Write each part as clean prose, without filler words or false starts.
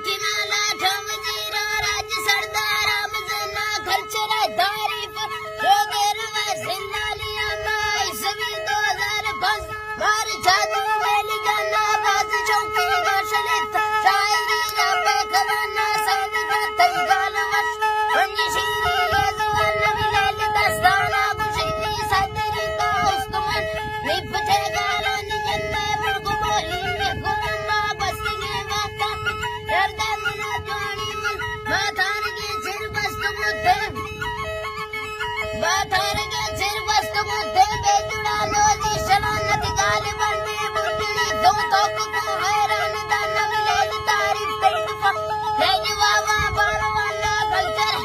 किनाला ठमजीरा राज सरदार आमजना खर्चरा तारीफ रोगर व जिंदालिया माई सभी 2005 मार जादू मेली गाना बाज चौकी गशलित शायरी रापे खवाना सैद का तैगाल वश वन्य शीरी यजवान मिलाल दस्ताना बुशिनी सदरी का उस्तमन निपटे गालन जन्मे बुर्गु बोली निकुरमा बस्तिगे माता दर्दा मुना द्वाणी मुन माथान के सिर बस्तु मुद्दे माथान के सिर बस्तु मुद्दे बेजुड़ा लोजी शलानत गालिबन में बुर्गनी दो तोक को हैरान दाना मिलेल तारीफ तैदफा नेजवाबा बारवाना कल्चर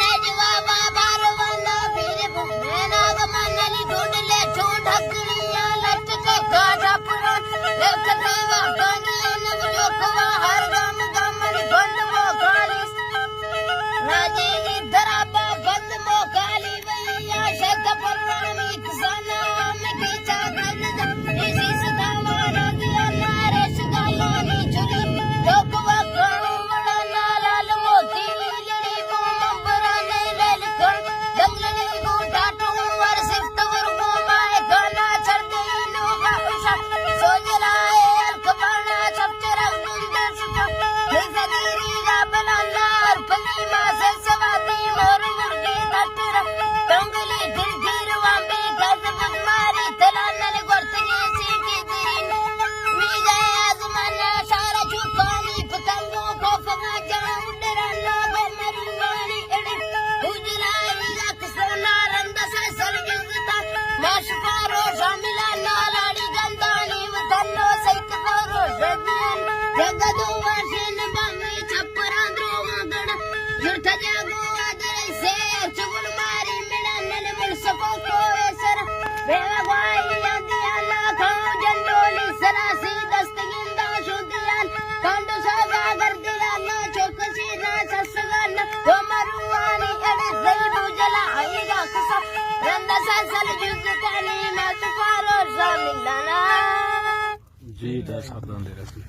नेजवाबा बारवाना बीरबु नेनागमनली ढूंढले झूठ हकड़ियां लटके गाढ़ा पुरान लेखते वाकानी नवलोकवा हर गाम गामनी बंद वो खालिस राजेगी धराबा बंद मो काली भैया शत परवानी किसाना में खींचा कर इसी सदावा रागिया नारेश गालोनी चुली लोकवा कानू बड़ा नालाल मोती लड़ी बूम बराने ललकन दंगलनी को डाटू वर सिफ्त वर्गो माए गाना चढ़ते नोगा उषा सोजलाए अलकबाना चपचरा गुंदर सुटा निजदीरी गाबलाना अर्पली मासे सवाती मोर मुर्गी तटरा तंगली गिरगिर वांबी गज बुदमारी तलानल गोरतनी सीटी दिरीन मीजा आजमाना सारा चुकानी पतंगों को फगा जाऊं डराना बमरुवानी एड़े उजलाई लख सोना रंदा से सरजुगता माशपारो शामिला नालाड़ी गंदानी वतनो सैत करो सदियन जगदो वर्षन बामे छपरा द्रोगड़ जुर्थ जागो आदर से चुगुल मारी मिला नल मुल सको को एसर बेवाई अंदिया ना खाओ जंडोली सरासी दस्तगिंदा शुद्धियान कांडो सागा कर दिया ना चौकसी ना ससगन वो मरुआनी अड़े सही बुझला आएगा कुसा रंदा सल जुगतानी मैं तुफारो शामिल ना जी 10 साल ਦੇ ਰਸੀ